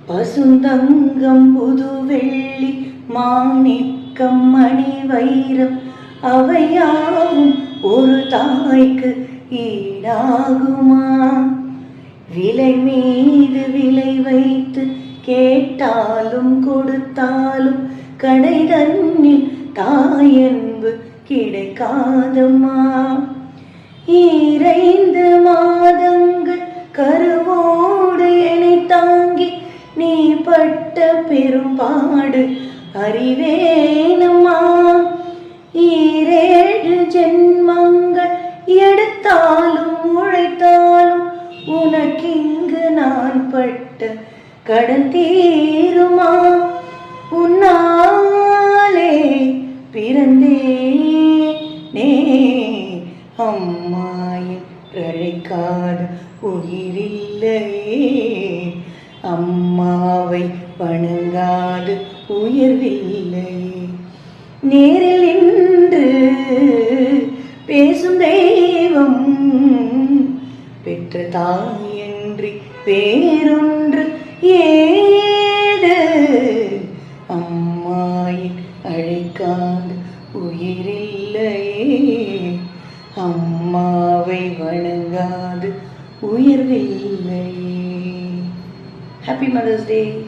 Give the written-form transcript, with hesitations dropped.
பசுந்தங்கம் புதுவெள்ளி மாணிக்கம் மணி வைரம் அவையாவும் ஒரு தாய்க்கு ஈடாகுமா? விலை மீது விலை வைத்து கேட்டாலும் கொடுத்தாலும் கடை தன்னில் தாயன்பு கிடைக்காதம்மா. ஈரைந்து மாதங்கள் கருவோடு என்னை தாங்கி நீ பட்ட பெரும்பாடு அறிவேனம்மா. ஈரேழு ஜென்மங்கள் எடுத்தாலும் உழைத்தாலும் உனக்கிங்கு நான் பட்ட கடன் தீருமா? உன்னாலே பிறந்தேனே அம்மாயின் அழைக்காத உயிரில்லையே. அம்மாவை வணங்காது உயர்வில்லையே. நேரில் நின்று பேசும் தெய்வம் பெற்ற தாயன்றி வேறொன்று ஏது? அம்மாயின் அழைக்காத உயிரில்லையே. அம்மாவை வணங்காது உயர்வில்லையே. Happy Mother's Day.